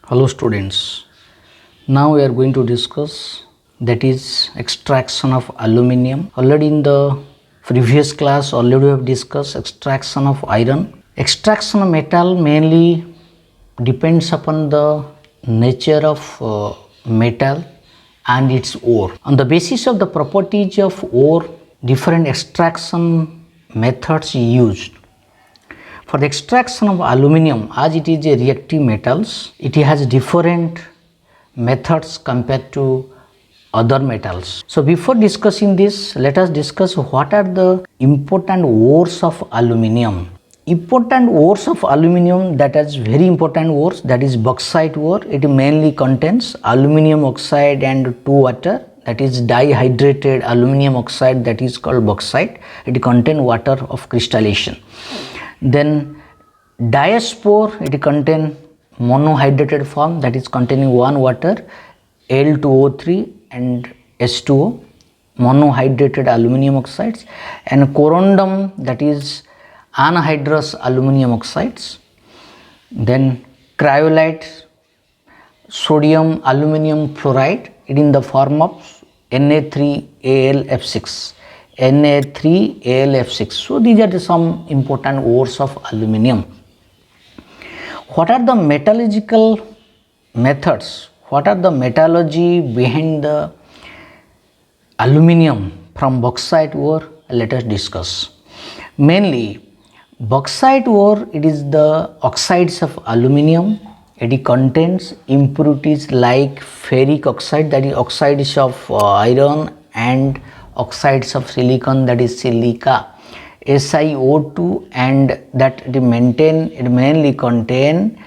Hello students, now we are going to discuss that is extraction of aluminium. Already in the previous class already we have discussed extraction of iron. Extraction of metal mainly depends upon the nature of metal and its ore. On the basis of the properties of ore, different extraction methods used. For the extraction of aluminium, as it is a reactive metals, it has different methods compared to other metals. So before discussing this, let us discuss what are the important ores of aluminium. Important ores of aluminium, that is very important ores, that is bauxite ore. It mainly contains aluminium oxide and 2 water, that is dihydrated aluminium oxide, that is called bauxite. It contains water of crystallization. Then diaspore, it contain monohydrated form, that is containing 1 water, L2O3 and S2O, monohydrated aluminium oxides, and corundum, that is anhydrous aluminium oxides. Then cryolite, sodium aluminium fluoride, it in the form of Na3AlF6. Na3AlF6. So these are some important ores of aluminium. What are the metallurgical methods? What are the metallurgy behind the aluminium from bauxite ore? Let us discuss. Mainly bauxite ore, it is the oxides of aluminium. It contains impurities like ferric oxide, that is oxides of iron, and oxides of silicon, that is silica, SiO2, and that it mainly contain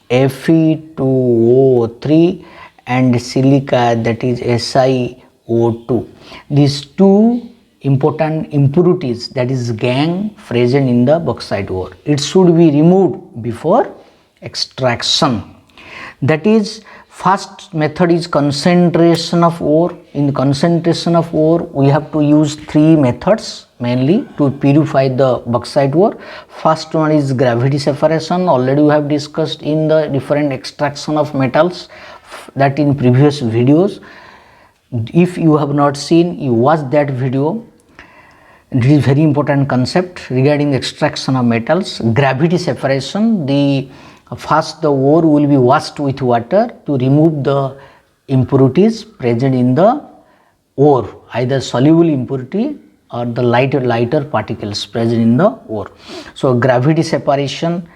Fe2O3 and silica, that is SiO2. These two important impurities, that is gangue, present in the bauxite ore. It should be removed before extraction. That is, first method is concentration of ore. In concentration of ore, we have to use 3 methods mainly to purify the bauxite ore. First one is gravity separation. Already we have discussed in the different extraction of metals, that in previous videos. If you have not seen, you watch that video. It is very important concept regarding extraction of metals. Gravity separation, first the ore will be washed with water to remove the impurities present in the ore, either soluble impurity or the lighter particles present in the ore. So gravity separation,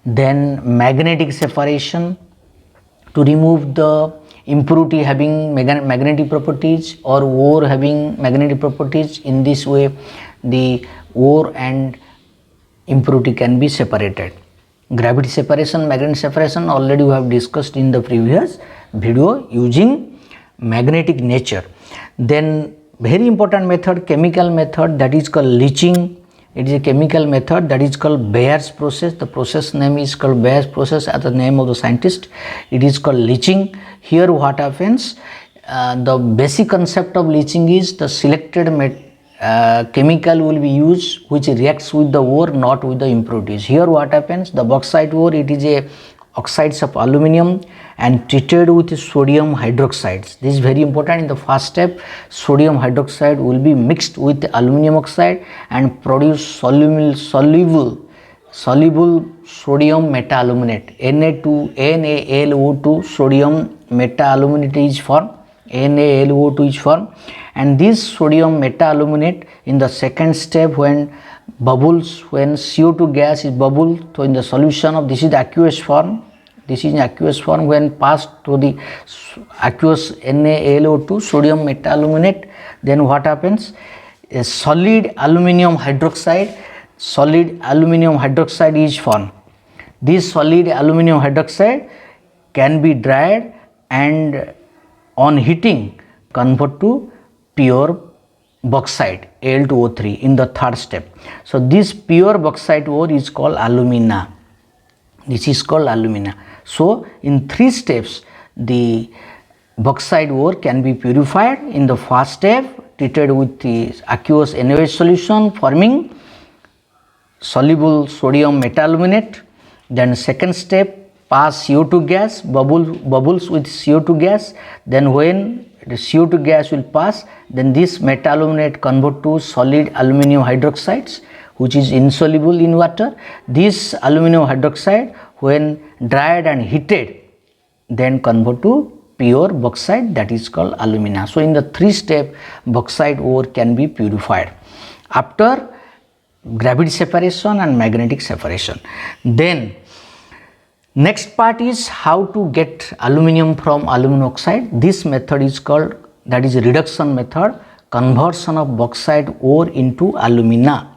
then magnetic separation to remove the impurity having magnetic properties or ore having magnetic properties. In this way the ore and impurity can be separated. Gravity separation, magnetic separation, already we have discussed in the previous video using magnetic nature. Then very important method, chemical method, that is called leaching. It is a chemical method that is called Bayer's process. The process name is called Bayer's process as the name of the scientist. It is called leaching. Here what happens, the basic concept of leaching is the selected chemical will be used which reacts with the ore, not with the impurities. Here what happens, the bauxite ore, it is a oxides of aluminium and treated with sodium hydroxides. This is very important. In the first step, sodium hydroxide will be mixed with the aluminium oxide and produce soluble sodium metaaluminate, NaLO2 sodium metaaluminate is formed, NaLO2 is formed, and this sodium metaaluminate in the second step when CO2 gas is bubbled, so in the solution of this is the aqueous form. This is in aqueous form. When passed to the aqueous NaLO2 sodium metaaluminate, then what happens, a solid aluminium hydroxide is formed. This solid aluminium hydroxide can be dried and on heating convert to pure bauxite, Al2O3, in the third step. So this pure bauxite ore is called alumina. This is called alumina. So in 3 steps the bauxite ore can be purified. In the first step, treated with the aqueous NaOH solution forming soluble sodium metaaluminate. Then second step, pass CO2 gas, bubbles with CO2 gas. Then when the CO2 gas will pass, then this metaluminate convert to solid aluminum hydroxides, which is insoluble in water. This aluminum hydroxide, when dried and heated, then convert to pure bauxite, that is called alumina. So in the 3-step, bauxite ore can be purified after gravity separation and magnetic separation. Then next part is how to get aluminum from aluminum oxide. This method is called, that is reduction method, conversion of bauxite ore into alumina.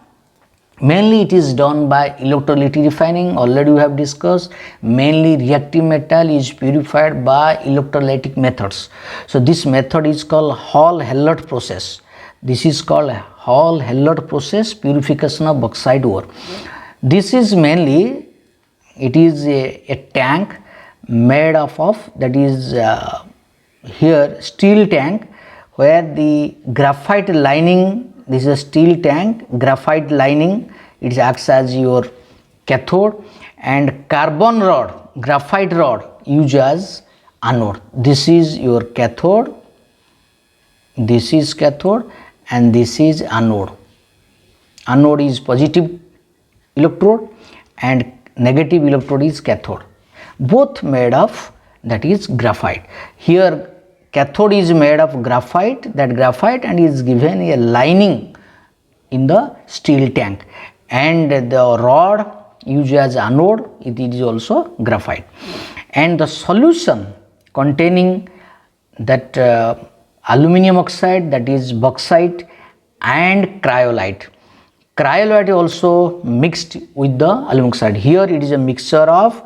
Mainly it is done by electrolytic refining, already we have discussed. Mainly reactive metal is purified by electrolytic methods. So this method is called Hall-Heller process. This is called Hall-Heller process, purification of bauxite ore. This is mainly, it is a tank made up of, that is here steel tank, where the graphite lining, this is a steel tank, graphite lining, it acts as your cathode, and carbon rod, graphite rod used as anode. This is your cathode, this is cathode, and this is anode. Anode is positive electrode and negative electrode is cathode. Both made of, that is graphite. Here cathode is made of graphite, that graphite, and is given a lining in the steel tank, and the rod used as anode, it is also graphite. And the solution containing that aluminum oxide, that is bauxite, and cryolite. Cryolite also mixed with the aluminum oxide. Here it is a mixture of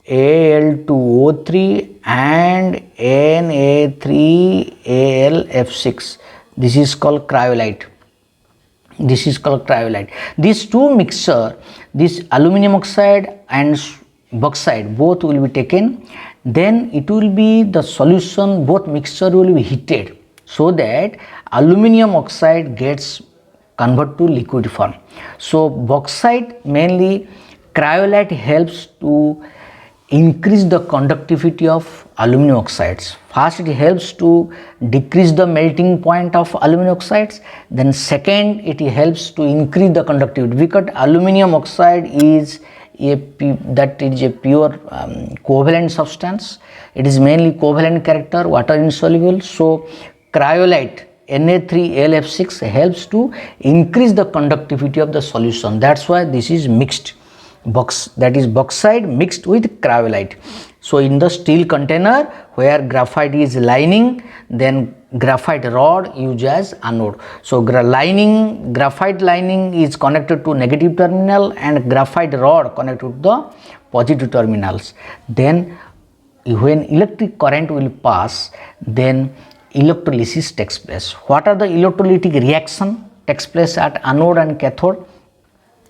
Al2O3 and Na3Al F6. This is called cryolite. This is called cryolite. These two mixture, this aluminum oxide and bauxite, both will be taken. Then it will be the solution, both mixture will be heated, so that aluminum oxide gets converted to liquid form. So bauxite, mainly cryolite helps to increase the conductivity of aluminum oxides. First, it helps to decrease the melting point of aluminum oxides. Then second, it helps to increase the conductivity, because aluminum oxide is a pure covalent substance. It is mainly covalent character, water insoluble. So cryolite Na3LF6 helps to increase the conductivity of the solution. That's why this is mixed. That is bauxite mixed with cryolite. So in the steel container where graphite is lining, then graphite rod used as anode. So graphite lining is connected to negative terminal and graphite rod connected to the positive terminals. Then when electric current will pass, then electrolysis takes place. What are the electrolytic reaction takes place at anode and cathode?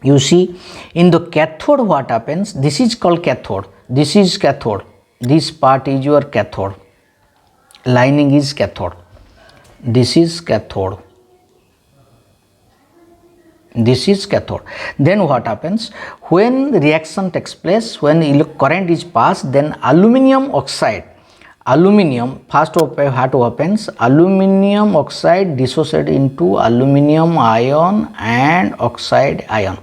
You see, in the cathode what happens, this is called cathode, this is cathode, this part is your cathode, lining is cathode, this is cathode, this is cathode. Then what happens, when reaction takes place, when current is passed, then aluminum oxide, first what happens, aluminum oxide dissociate into aluminum ion and oxide ion.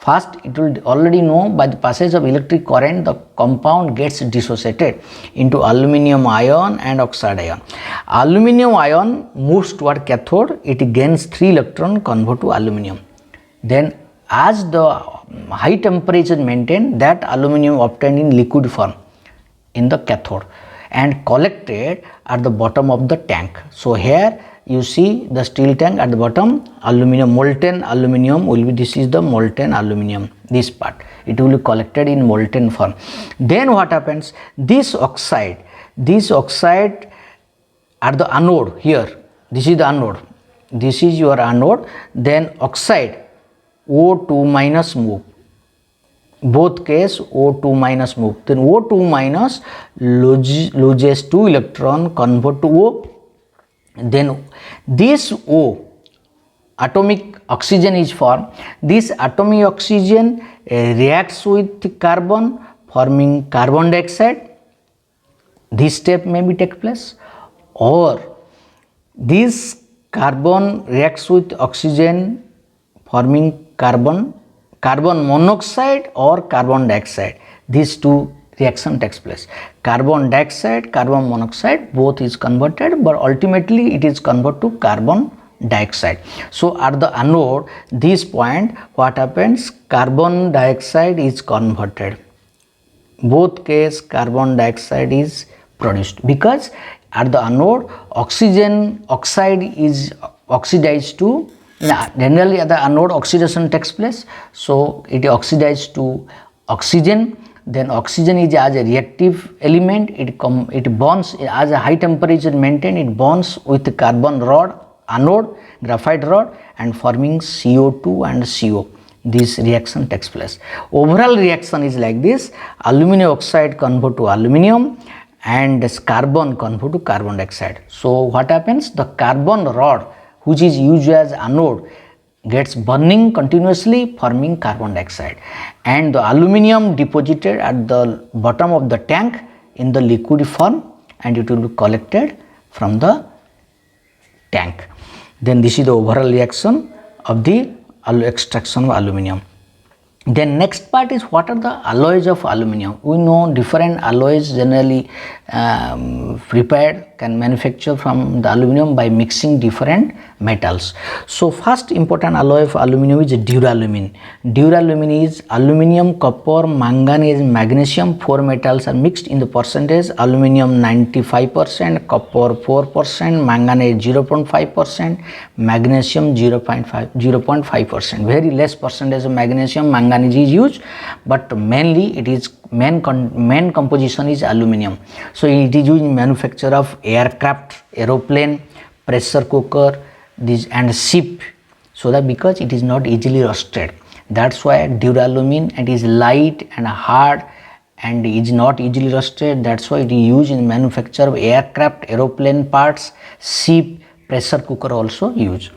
First, it will already know by the passage of electric current, the compound gets dissociated into aluminum ion and oxide ion. Aluminum ion moves toward cathode, it gains 3 electron, convert to aluminum. Then as the high temperature maintained, that aluminum obtained in liquid form in the cathode and collected at the bottom of the tank. So here you see the steel tank, at the bottom aluminum, molten aluminum will be, this is the molten aluminum, this part, it will be collected in molten form. Then what happens, this oxide at the anode, here this is the anode, this is your anode, then oxide O2 minus move, both case O2 minus move, then O2 minus loses 2 electron, convert to O. Then this O, atomic oxygen is formed. This atomic oxygen reacts with carbon, forming carbon dioxide. This step may be take place, or this carbon reacts with oxygen forming carbon monoxide or carbon dioxide. These two reaction takes place. Carbon dioxide, carbon monoxide, both is converted, but ultimately it is converted to carbon dioxide. So at the anode, this point, what happens? Carbon dioxide is converted. Both case carbon dioxide is produced, because at the anode oxygen oxide is oxidized to, generally at the anode oxidation takes place, so it oxidized to oxygen. Then oxygen is as a reactive element, it bonds as a high temperature maintained, it bonds with the carbon rod, anode, graphite rod, and forming CO2 and CO. This reaction takes place. Overall reaction is like this: aluminum oxide convert to aluminum and this carbon convert to carbon dioxide. So what happens? The carbon rod, which is used as anode, gets burning continuously, forming carbon dioxide, and the aluminum deposited at the bottom of the tank in the liquid form, and it will be collected from the tank. Then this is the overall reaction of the extraction of aluminum. Then next part is, what are the alloys of aluminum? We know different alloys generally prepared, can manufacture from the aluminum by mixing different metals. So first important alloy of aluminum is duralumin. Duralumin is aluminum, copper, manganese, magnesium, 4 metals are mixed in the percentage: aluminum 95%, copper 4%, manganese 0.5%, magnesium 0.5%. Very less percentage of magnesium, manganese is used, but mainly it is main composition is aluminum. So it is used in manufacture of aircraft, aeroplane, pressure cooker, this and ship, so that because it is not easily rusted. That's why duralumin, it is light and hard and is not easily rusted. That's why it is used in manufacture of aircraft, aeroplane parts, ship, pressure cooker also used.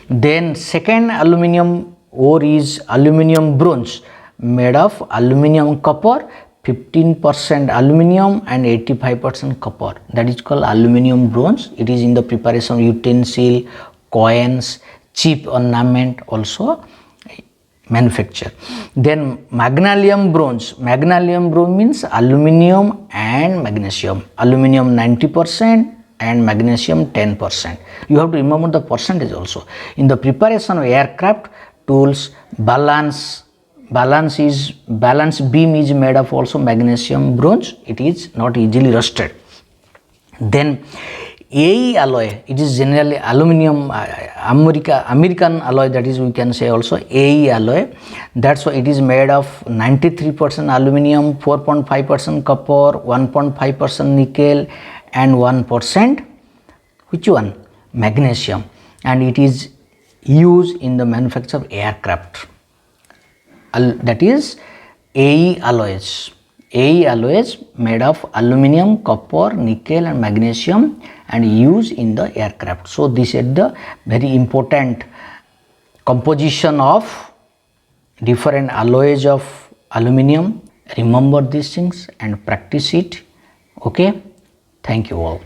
Then second aluminum ore is aluminum bronze, made of aluminum copper, 15% aluminum and 85% copper. That is called aluminum bronze. It is in the preparation of utensil, coins, cheap ornament also manufacture. Then magnesium bronze. Magnesium bronze means aluminum and magnesium. Aluminum 90% and magnesium 10%. You have to remember the percentage also. In the preparation of aircraft, tools, balance beam is made of also magnesium bronze. It is not easily rusted. Then AE alloy, it is generally aluminum American alloy, that is we can say also AE alloy. That's why it is made of 93% aluminum, 4.5% copper, 1.5% nickel and 1% which one? Magnesium, and it is used in the manufacture of aircraft. That is AE alloys. AE alloys made of aluminum, copper, nickel and magnesium and used in the aircraft. So this is the very important composition of different alloys of aluminum. Remember these things and practice it. Okay, thank you all.